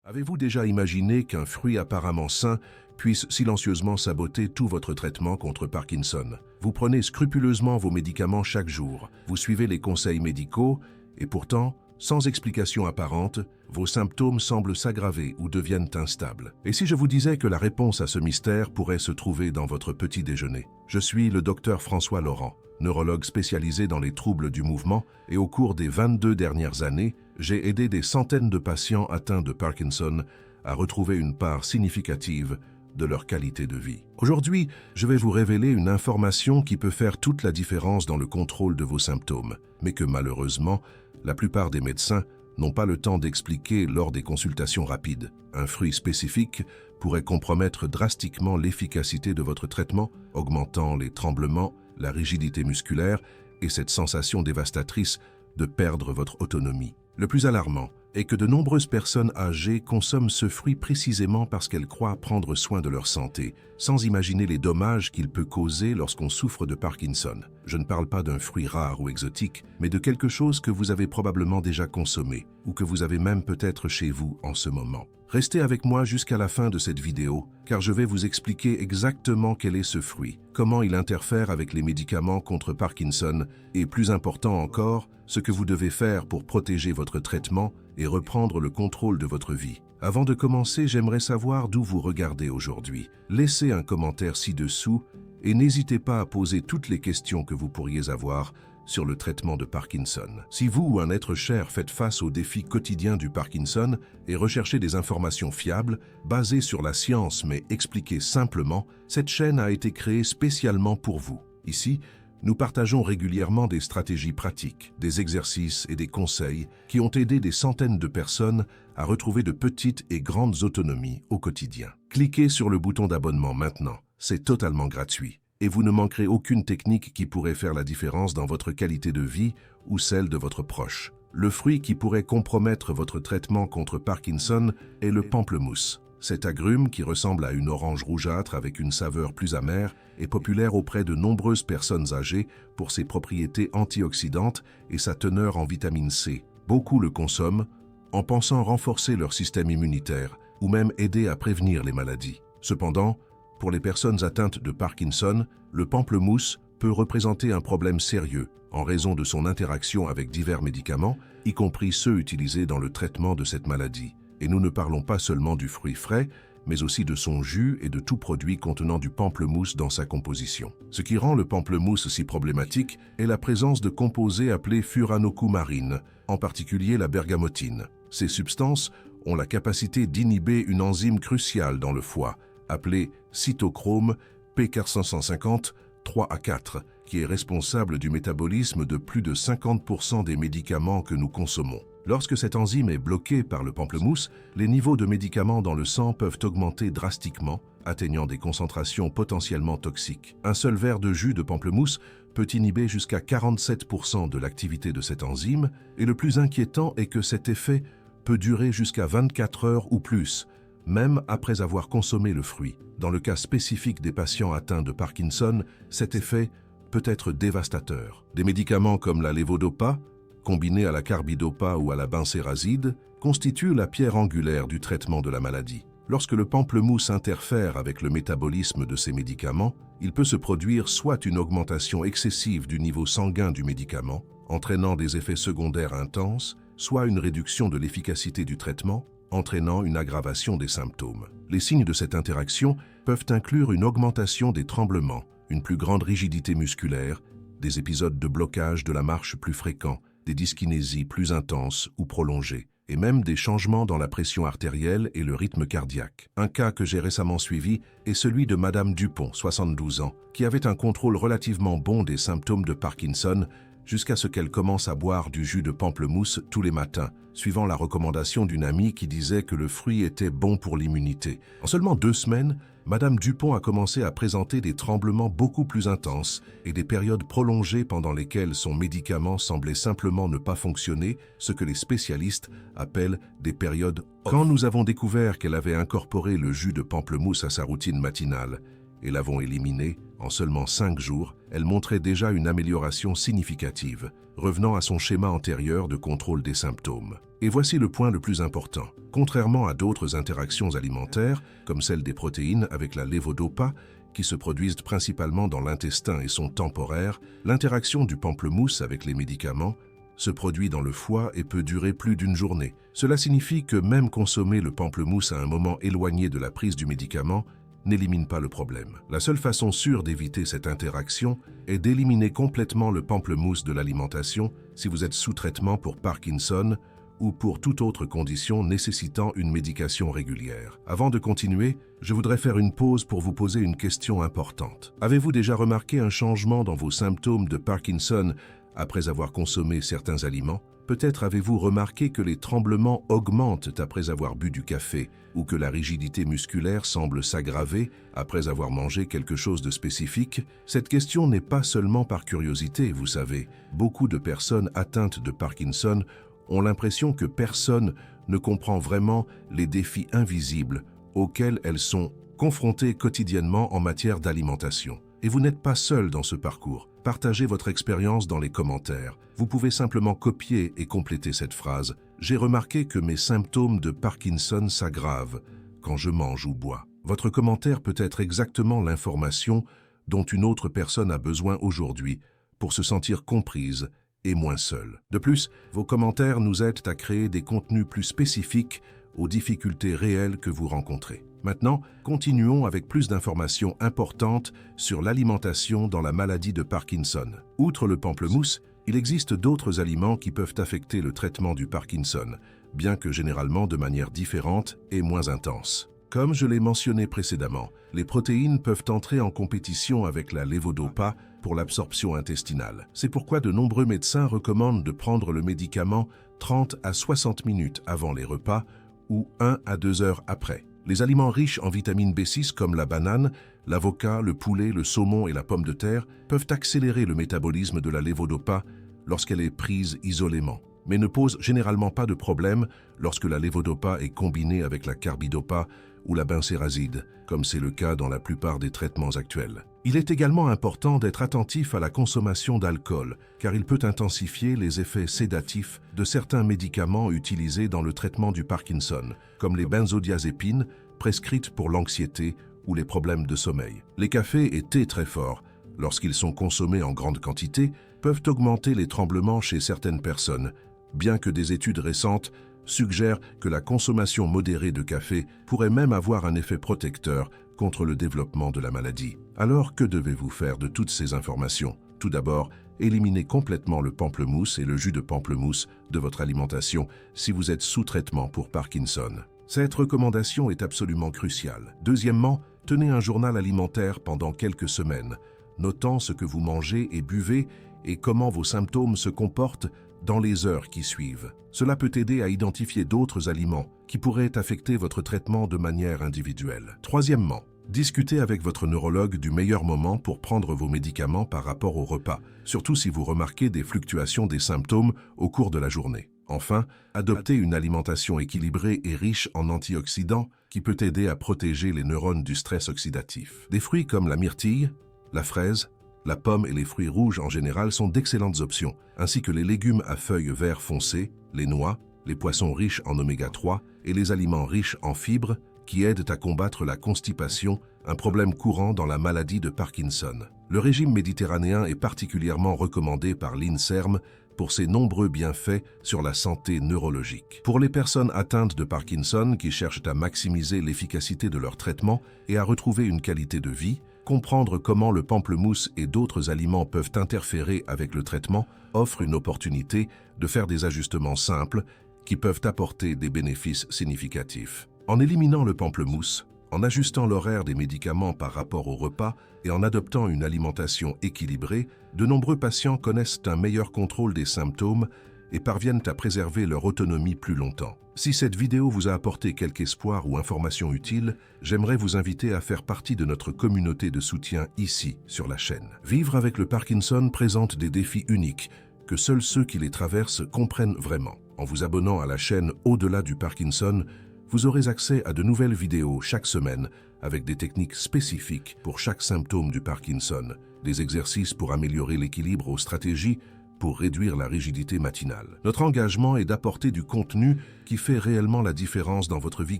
Avez-vous déjà imaginé qu'un fruit apparemment sain puisse silencieusement saboter tout votre traitement contre Parkinson? Vous prenez scrupuleusement vos médicaments chaque jour, vous suivez les conseils médicaux et pourtant, sans explication apparente, vos symptômes semblent s'aggraver ou deviennent instables. Et si je vous disais que la réponse à ce mystère pourrait se trouver dans votre petit déjeuner? Je suis le docteur François Laurent, neurologue spécialisé dans les troubles du mouvement, et au cours des 22 dernières années, j'ai aidé des centaines de patients atteints de Parkinson à retrouver une part significative de leur qualité de vie. Aujourd'hui, je vais vous révéler une information qui peut faire toute la différence dans le contrôle de vos symptômes, mais que malheureusement, la plupart des médecins n'ont pas le temps d'expliquer lors des consultations rapides. Un fruit spécifique pourrait compromettre drastiquement l'efficacité de votre traitement, augmentant les tremblements, la rigidité musculaire et cette sensation dévastatrice de perdre votre autonomie. Le plus alarmant est que de nombreuses personnes âgées consomment ce fruit précisément parce qu'elles croient prendre soin de leur santé, sans imaginer les dommages qu'il peut causer lorsqu'on souffre de Parkinson. Je ne parle pas d'un fruit rare ou exotique, mais de quelque chose que vous avez probablement déjà consommé, ou que vous avez même peut-être chez vous en ce moment. Restez avec moi jusqu'à la fin de cette vidéo, car je vais vous expliquer exactement quel est ce fruit, comment il interfère avec les médicaments contre Parkinson, et plus important encore, ce que vous devez faire pour protéger votre traitement et reprendre le contrôle de votre vie. Avant de commencer, j'aimerais savoir d'où vous regardez aujourd'hui. Laissez un commentaire ci-dessous et n'hésitez pas à poser toutes les questions que vous pourriez avoir sur le traitement de Parkinson. Si vous ou un être cher faites face aux défis quotidiens du Parkinson et recherchez des informations fiables, basées sur la science mais expliquées simplement, cette chaîne a été créée spécialement pour vous. Ici, nous partageons régulièrement des stratégies pratiques, des exercices et des conseils qui ont aidé des centaines de personnes à retrouver de petites et grandes autonomies au quotidien. Cliquez sur le bouton d'abonnement maintenant, c'est totalement gratuit. Et vous ne manquerez aucune technique qui pourrait faire la différence dans votre qualité de vie ou celle de votre proche. Le fruit qui pourrait compromettre votre traitement contre Parkinson est le pamplemousse. Cet agrume, qui ressemble à une orange rougeâtre avec une saveur plus amère, est populaire auprès de nombreuses personnes âgées pour ses propriétés antioxydantes et sa teneur en vitamine C. Beaucoup le consomment en pensant renforcer leur système immunitaire ou même aider à prévenir les maladies. Cependant, pour les personnes atteintes de Parkinson, le pamplemousse peut représenter un problème sérieux en raison de son interaction avec divers médicaments, y compris ceux utilisés dans le traitement de cette maladie. Et nous ne parlons pas seulement du fruit frais, mais aussi de son jus et de tout produit contenant du pamplemousse dans sa composition. Ce qui rend le pamplemousse si problématique est la présence de composés appelés furanocoumarines, en particulier la bergamotine. Ces substances ont la capacité d'inhiber une enzyme cruciale dans le foie, appelée cytochrome P450 3A4, qui est responsable du métabolisme de plus de 50% des médicaments que nous consommons. Lorsque cette enzyme est bloquée par le pamplemousse, les niveaux de médicaments dans le sang peuvent augmenter drastiquement, atteignant des concentrations potentiellement toxiques. Un seul verre de jus de pamplemousse peut inhiber jusqu'à 47% de l'activité de cette enzyme, et le plus inquiétant est que cet effet peut durer jusqu'à 24 heures ou plus, même après avoir consommé le fruit. Dans le cas spécifique des patients atteints de Parkinson, cet effet peut être dévastateur. Des médicaments comme la levodopa, combinés à la carbidopa ou à la bencérazide, constituent la pierre angulaire du traitement de la maladie. Lorsque le pamplemousse interfère avec le métabolisme de ces médicaments, il peut se produire soit une augmentation excessive du niveau sanguin du médicament, entraînant des effets secondaires intenses, soit une réduction de l'efficacité du traitement, entraînant une aggravation des symptômes. Les signes de cette interaction peuvent inclure une augmentation des tremblements, une plus grande rigidité musculaire, des épisodes de blocage de la marche plus fréquents, des dyskinésies plus intenses ou prolongées, et même des changements dans la pression artérielle et le rythme cardiaque. Un cas que j'ai récemment suivi est celui de Madame Dupont, 72 ans, qui avait un contrôle relativement bon des symptômes de Parkinson jusqu'à ce qu'elle commence à boire du jus de pamplemousse tous les matins, suivant la recommandation d'une amie qui disait que le fruit était bon pour l'immunité. En seulement 2 semaines, Madame Dupont a commencé à présenter des tremblements beaucoup plus intenses et des périodes prolongées pendant lesquelles son médicament semblait simplement ne pas fonctionner, ce que les spécialistes appellent des périodes off. Quand nous avons découvert qu'elle avait incorporé le jus de pamplemousse à sa routine matinale et l'avons éliminé, en seulement 5 jours, elle montrait déjà une amélioration significative, revenant à son schéma antérieur de contrôle des symptômes. Et voici le point le plus important. Contrairement à d'autres interactions alimentaires, comme celle des protéines avec la lévodopa, qui se produisent principalement dans l'intestin et sont temporaires, l'interaction du pamplemousse avec les médicaments se produit dans le foie et peut durer plus d'une journée. Cela signifie que même consommer le pamplemousse à un moment éloigné de la prise du médicament n'élimine pas le problème. La seule façon sûre d'éviter cette interaction est d'éliminer complètement le pamplemousse de l'alimentation si vous êtes sous traitement pour Parkinson ou pour toute autre condition nécessitant une médication régulière. Avant de continuer, je voudrais faire une pause pour vous poser une question importante. Avez-vous déjà remarqué un changement dans vos symptômes de Parkinson après avoir consommé certains aliments? Peut-être avez-vous remarqué que les tremblements augmentent après avoir bu du café ou que la rigidité musculaire semble s'aggraver après avoir mangé quelque chose de spécifique. Cette question n'est pas seulement par curiosité, vous savez. Beaucoup de personnes atteintes de Parkinson ont l'impression que personne ne comprend vraiment les défis invisibles auxquels elles sont confrontées quotidiennement en matière d'alimentation. Et vous n'êtes pas seul dans ce parcours. Partagez votre expérience dans les commentaires. Vous pouvez simplement copier et compléter cette phrase. J'ai remarqué que mes symptômes de Parkinson s'aggravent quand je mange ou bois. Votre commentaire peut être exactement l'information dont une autre personne a besoin aujourd'hui pour se sentir comprise et moins seule. De plus, vos commentaires nous aident à créer des contenus plus spécifiques aux difficultés réelles que vous rencontrez. Maintenant, continuons avec plus d'informations importantes sur l'alimentation dans la maladie de Parkinson. Outre le pamplemousse, il existe d'autres aliments qui peuvent affecter le traitement du Parkinson, bien que généralement de manière différente et moins intense. Comme je l'ai mentionné précédemment, les protéines peuvent entrer en compétition avec la lévodopa pour l'absorption intestinale. C'est pourquoi de nombreux médecins recommandent de prendre le médicament 30 à 60 minutes avant les repas ou 1 à 2 heures après. Les aliments riches en vitamine B6 comme la banane, l'avocat, le poulet, le saumon et la pomme de terre peuvent accélérer le métabolisme de la lévodopa lorsqu'elle est prise isolément, mais ne posent généralement pas de problème lorsque la lévodopa est combinée avec la carbidopa ou la bencérazide, comme c'est le cas dans la plupart des traitements actuels. Il est également important d'être attentif à la consommation d'alcool, car il peut intensifier les effets sédatifs de certains médicaments utilisés dans le traitement du Parkinson, comme les benzodiazépines, prescrites pour l'anxiété ou les problèmes de sommeil. Les cafés et thés très forts, lorsqu'ils sont consommés en grande quantité, peuvent augmenter les tremblements chez certaines personnes, bien que des études récentes suggèrent que la consommation modérée de café pourrait même avoir un effet protecteur contre le développement de la maladie. Alors, que devez-vous faire de toutes ces informations? Tout d'abord, éliminez complètement le pamplemousse et le jus de pamplemousse de votre alimentation si vous êtes sous traitement pour Parkinson. Cette recommandation est absolument cruciale. Deuxièmement, tenez un journal alimentaire pendant quelques semaines, notant ce que vous mangez et buvez et comment vos symptômes se comportent dans les heures qui suivent. Cela peut aider à identifier d'autres aliments qui pourraient affecter votre traitement de manière individuelle. Troisièmement, discutez avec votre neurologue du meilleur moment pour prendre vos médicaments par rapport au repas, surtout si vous remarquez des fluctuations des symptômes au cours de la journée. Enfin, adoptez une alimentation équilibrée et riche en antioxydants qui peut aider à protéger les neurones du stress oxydatif. Des fruits comme la myrtille, la fraise, la pomme et les fruits rouges en général sont d'excellentes options, ainsi que les légumes à feuilles vert foncé, les noix, les poissons riches en oméga 3 et les aliments riches en fibres qui aident à combattre la constipation, un problème courant dans la maladie de Parkinson. Le régime méditerranéen est particulièrement recommandé par l'INSERM pour ses nombreux bienfaits sur la santé neurologique. Pour les personnes atteintes de Parkinson qui cherchent à maximiser l'efficacité de leur traitement et à retrouver une qualité de vie, comprendre comment le pamplemousse et d'autres aliments peuvent interférer avec le traitement offre une opportunité de faire des ajustements simples qui peuvent apporter des bénéfices significatifs. En éliminant le pamplemousse, en ajustant l'horaire des médicaments par rapport au repas et en adoptant une alimentation équilibrée, de nombreux patients connaissent un meilleur contrôle des symptômes et parviennent à préserver leur autonomie plus longtemps. Si cette vidéo vous a apporté quelque espoir ou information utile, j'aimerais vous inviter à faire partie de notre communauté de soutien ici, sur la chaîne. Vivre avec le Parkinson présente des défis uniques que seuls ceux qui les traversent comprennent vraiment. En vous abonnant à la chaîne Au-delà du Parkinson, vous aurez accès à de nouvelles vidéos chaque semaine avec des techniques spécifiques pour chaque symptôme du Parkinson, des exercices pour améliorer l'équilibre aux stratégies pour réduire la rigidité matinale. Notre engagement est d'apporter du contenu qui fait réellement la différence dans votre vie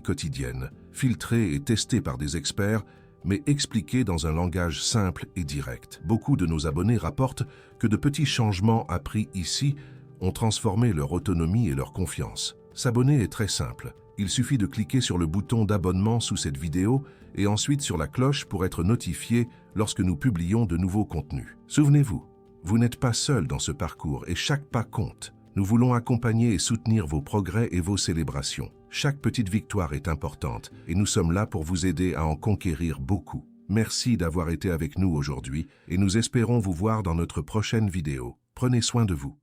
quotidienne, filtré et testé par des experts, mais expliqué dans un langage simple et direct. Beaucoup de nos abonnés rapportent que de petits changements appris ici ont transformé leur autonomie et leur confiance. S'abonner est très simple. Il suffit de cliquer sur le bouton d'abonnement sous cette vidéo et ensuite sur la cloche pour être notifié lorsque nous publions de nouveaux contenus. Souvenez-vous, vous n'êtes pas seul dans ce parcours et chaque pas compte. Nous voulons accompagner et soutenir vos progrès et vos célébrations. Chaque petite victoire est importante et nous sommes là pour vous aider à en conquérir beaucoup. Merci d'avoir été avec nous aujourd'hui et nous espérons vous voir dans notre prochaine vidéo. Prenez soin de vous.